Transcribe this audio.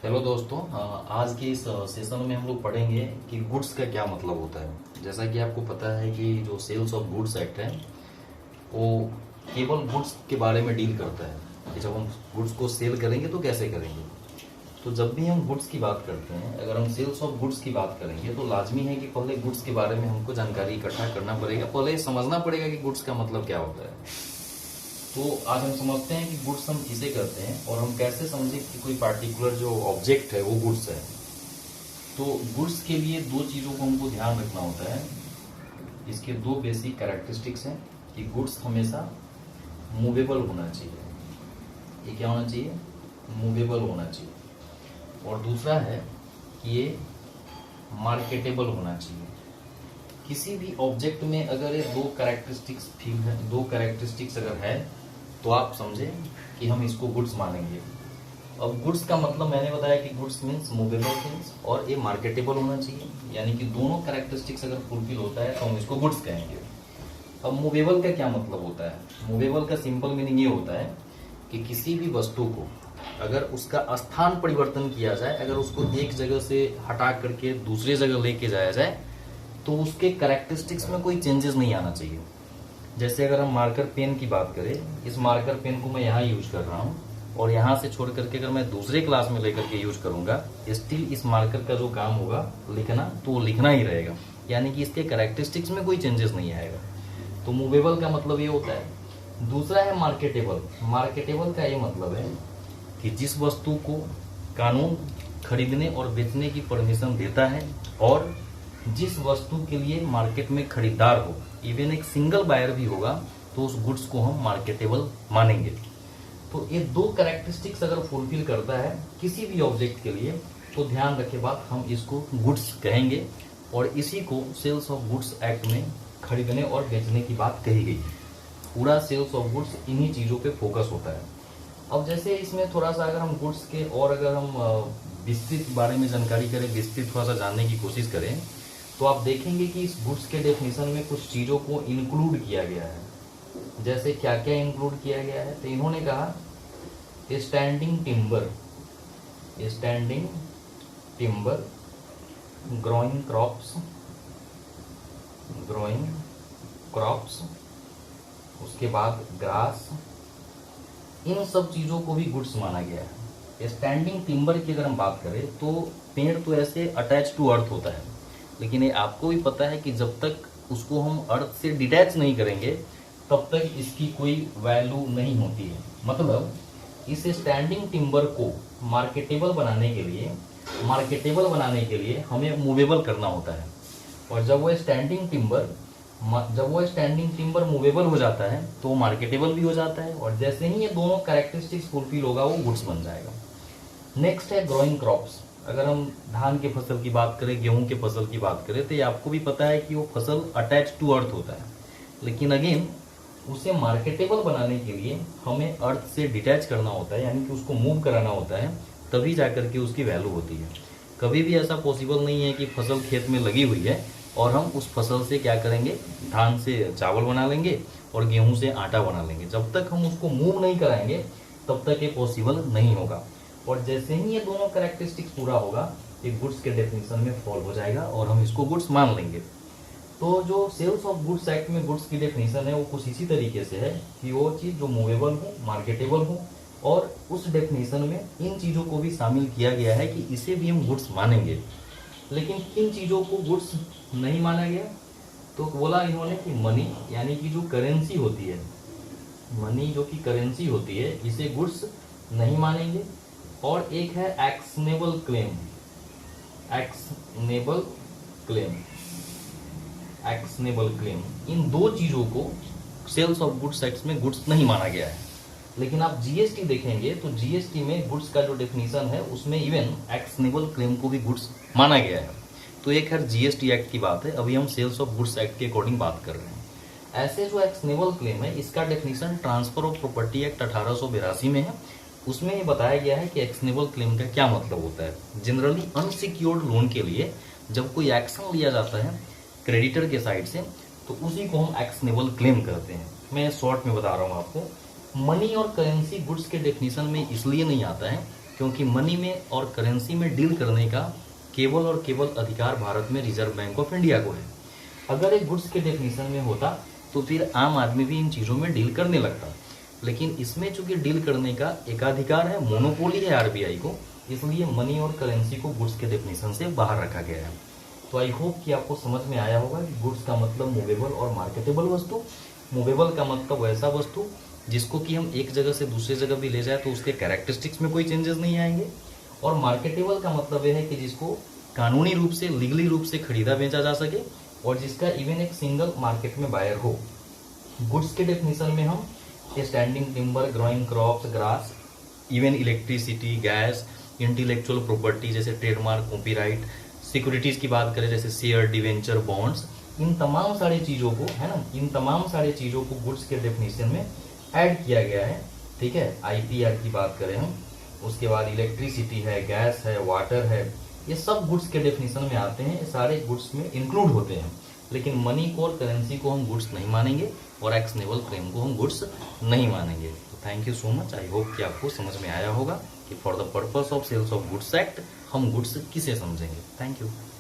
Hello दोस्तों, आज के इस सेशन में हम लोग पढ़ेंगे कि गुड्स का क्या मतलब होता है। जैसा कि आपको पता है कि जो सेल्स ऑफ गुड्स एक्ट है वो केवल गुड्स के बारे में डील करता है कि जब हम गुड्स को सेल करेंगे तो कैसे करेंगे। तो जब भी हम गुड्स की बात करते हैं, अगर हम सेल्स ऑफ गुड्स की बात करेंगे तो लाजमी है कि पहले गुड्स के बारे में हमको जानकारी इकट्ठा करना पड़ेगा, पहले समझना पड़ेगा कि गुड्स का मतलब क्या होता है। तो आज हम समझते हैं कि गुड्स हम किसे कहते हैं और हम कैसे समझें कि कोई पार्टिकुलर जो ऑब्जेक्ट है वो गुड्स है। तो गुड्स के लिए दो चीज़ों को हमको ध्यान रखना होता है। इसके दो बेसिक कैरेक्टरिस्टिक्स हैं कि गुड्स हमेशा मूवेबल होना चाहिए। ये क्या होना चाहिए? मूवेबल होना चाहिए। और दूसरा है कि ये मार्केटेबल होना चाहिए। किसी भी ऑब्जेक्ट में अगर ये दो कैरेक्टरिस्टिक्स अगर है तो आप समझें कि हम इसको गुड्स मानेंगे। अब गुड्स का मतलब मैंने बताया कि गुड्स मीन्स मूवेबल थिंग्स और ये मार्केटेबल होना चाहिए, यानी कि दोनों कैरेक्टरिस्टिक्स अगर फुलफिल होता है तो हम इसको गुड्स कहेंगे। अब मूवेबल का क्या मतलब होता है? मूवेबल का सिंपल मीनिंग ये होता है कि किसी भी वस्तु को अगर उसका स्थान परिवर्तन किया जाए, अगर उसको एक जगह से हटा करके दूसरी जगह लेके जाया जाए तो उसके कैरेक्टरिस्टिक्स में कोई चेंजेस नहीं आना चाहिए। जैसे अगर हम मार्कर पेन की बात करें, इस मार्कर पेन को मैं यहाँ यूज कर रहा हूँ और यहाँ से छोड़ करके अगर मैं दूसरे क्लास में लेकर के यूज करूंगा, स्टिल इस मार्कर का जो काम होगा लिखना, तो वो लिखना ही रहेगा, यानी कि इसके कैरेक्टरिस्टिक्स में कोई चेंजेस नहीं आएगा। तो मूवेबल का मतलब ये होता है। दूसरा है मार्केटेबल। मार्केटेबल का ये मतलब है कि जिस वस्तु को कानून खरीदने और बेचने की परमिशन देता है और जिस वस्तु के लिए मार्केट में खरीदार हो, इवन एक सिंगल बायर भी होगा, तो उस गुड्स को हम मार्केटेबल मानेंगे। तो ये दो कैरेक्टरिस्टिक्स अगर फुलफिल करता है किसी भी ऑब्जेक्ट के लिए तो ध्यान रखे बात, हम इसको गुड्स कहेंगे। और इसी को सेल्स ऑफ गुड्स एक्ट में खरीदने और बेचने की बात कही गई। पूरा सेल्स ऑफ गुड्स इन्हीं चीजों पे फोकस होता है। अब जैसे इसमें थोड़ा सा अगर हम गुड्स के और अगर हम विस्तृत बारे में जानकारी करें, विस्तृत थोड़ा सा जानने की कोशिश करें, तो आप देखेंगे कि इस गुड्स के डेफिनेशन में कुछ चीज़ों को इंक्लूड किया गया है। जैसे क्या क्या इंक्लूड किया गया है? तो इन्होंने कहा स्टैंडिंग टिम्बर, ग्रोइंग क्रॉप्स, उसके बाद ग्रास, इन सब चीज़ों को भी गुड्स माना गया है। स्टैंडिंग टिम्बर की अगर हम बात करें तो पेड़ तो ऐसे अटैच टू अर्थ होता है, लेकिन ये आपको भी पता है कि जब तक उसको हम अर्थ से डिटैच नहीं करेंगे तब तक इसकी कोई वैल्यू नहीं होती है। मतलब इस स्टैंडिंग टिम्बर को मार्केटेबल बनाने के लिए हमें मूवेबल करना होता है। और जब वो स्टैंडिंग टिम्बर मूवेबल हो जाता है तो वो मार्केटेबल भी हो जाता है, और जैसे ही ये दोनों कैरेक्टरिस्टिक्स फुलफिल होगा वो गुड्स बन जाएगा। नेक्स्ट है ग्रोइंग क्रॉप्स। अगर हम धान के फसल की बात करें, गेहूं के फसल की बात करें, तो ये आपको भी पता है कि वो फसल अटैच टू अर्थ होता है, लेकिन अगेन उसे मार्केटेबल बनाने के लिए हमें अर्थ से डिटैच करना होता है, यानी कि उसको मूव कराना होता है, तभी जाकर के उसकी वैल्यू होती है। कभी भी ऐसा पॉसिबल नहीं है कि फसल खेत में लगी हुई है और हम उस फसल से क्या करेंगे, धान से चावल बना लेंगे और गेहूं से आटा बना लेंगे। जब तक हम उसको मूव नहीं कराएंगे तब तक ये पॉसिबल नहीं होगा। और जैसे ही ये दोनों कैरेक्टरिस्टिक्स पूरा होगा, ये गुड्स के डेफिनेशन में फॉल हो जाएगा और हम इसको गुड्स मान लेंगे। तो जो सेल्स ऑफ गुड्स एक्ट में गुड्स की डेफिनेशन है वो कुछ इसी तरीके से है कि वो चीज़ जो मूवेबल हो, मार्केटेबल हो, और उस डेफिनेशन में इन चीज़ों को भी शामिल किया गया है कि इसे भी हम गुड्स मानेंगे। लेकिन किन चीज़ों को गुड्स नहीं माना गया? तो बोला इन्होंने कि मनी, यानी कि जो करेंसी होती है, मनी जो कि करेंसी होती है, इसे गुड्स नहीं मानेंगे। और एक है एक्शनेबल क्लेम। इन दो चीजों को सेल्स ऑफ गुड्स एक्ट में गुड्स नहीं माना गया है। लेकिन आप जीएसटी देखेंगे तो जीएसटी में गुड्स का जो डेफिनेशन है उसमें इवन एक्शनेबल क्लेम को भी गुड्स माना गया है। तो एक है जीएसटी एक्ट की बात है, अभी हम सेल्स ऑफ गुड्स एक्ट के अकॉर्डिंग बात कर रहे हैं। ऐसे जो एक्शनेबल क्लेम है, इसका definition transfer of property act 1882 में है। उसमें ये बताया गया है कि एक्शनेबल क्लेम का क्या मतलब होता है। जनरली अनसिक्योर्ड लोन के लिए जब कोई एक्शन लिया जाता है क्रेडिटर के साइड से, तो उसी को हम एक्शनेबल क्लेम करते हैं। मैं शॉर्ट में बता रहा हूँ आपको। मनी और करेंसी गुड्स के डेफिनेशन में इसलिए नहीं आता है क्योंकि मनी में और करेंसी में डील करने का केवल और केवल अधिकार भारत में रिजर्व बैंक ऑफ इंडिया को है। अगर एक गुड्स के डेफिनेशन में होता तो फिर आम आदमी भी इन चीज़ों में डील करने लगता, लेकिन इसमें चूंकि डील करने का एकाधिकार है, मोनोपोली है आरबीआई को, इसलिए मनी और करेंसी को गुड्स के डेफिनेशन से बाहर रखा गया है। तो आई होप कि आपको समझ में आया होगा कि गुड्स का मतलब मूवेबल और मार्केटेबल वस्तु। मूवेबल का मतलब वैसा वस्तु जिसको कि हम एक जगह से दूसरी जगह भी ले जाए तो उसके कैरेक्टरिस्टिक्स में कोई चेंजेस नहीं आएंगे। और मार्केटेबल का मतलब यह है कि जिसको कानूनी रूप से, लीगली रूप से खरीदा बेचा जा सके और जिसका इवन एक सिंगल मार्केट में बायर हो। गुड्स के डेफिनेशन में हम standing timber, growing crops, grass, even electricity, gas, intellectual property जैसे ट्रेडमार्क, कॉपीराइट, सिक्योरिटीज की बात करें जैसे शेयर, डिवेंचर, बॉन्ड्स, इन तमाम सारी चीजों को, है ना, इन तमाम सारी चीजों को गुड्स के डेफिनेशन में ऐड किया गया है। ठीक है, आईपीआर की बात करें हम, उसके बाद इलेक्ट्रिसिटी है, गैस है, वाटर है, ये सब गुड्स के डेफिनेशन में आते हैं, ये सारे गुड्स में इंक्लूड होते हैं। लेकिन मनी को और करेंसी को हम गुड्स नहीं मानेंगे और एक्शनेबल क्लेम को हम गुड्स नहीं मानेंगे। तो thank you so much. I hope कि आपको समझ में आया होगा कि for the purpose of sales of goods act हम गुड्स किसे समझेंगे। Thank you.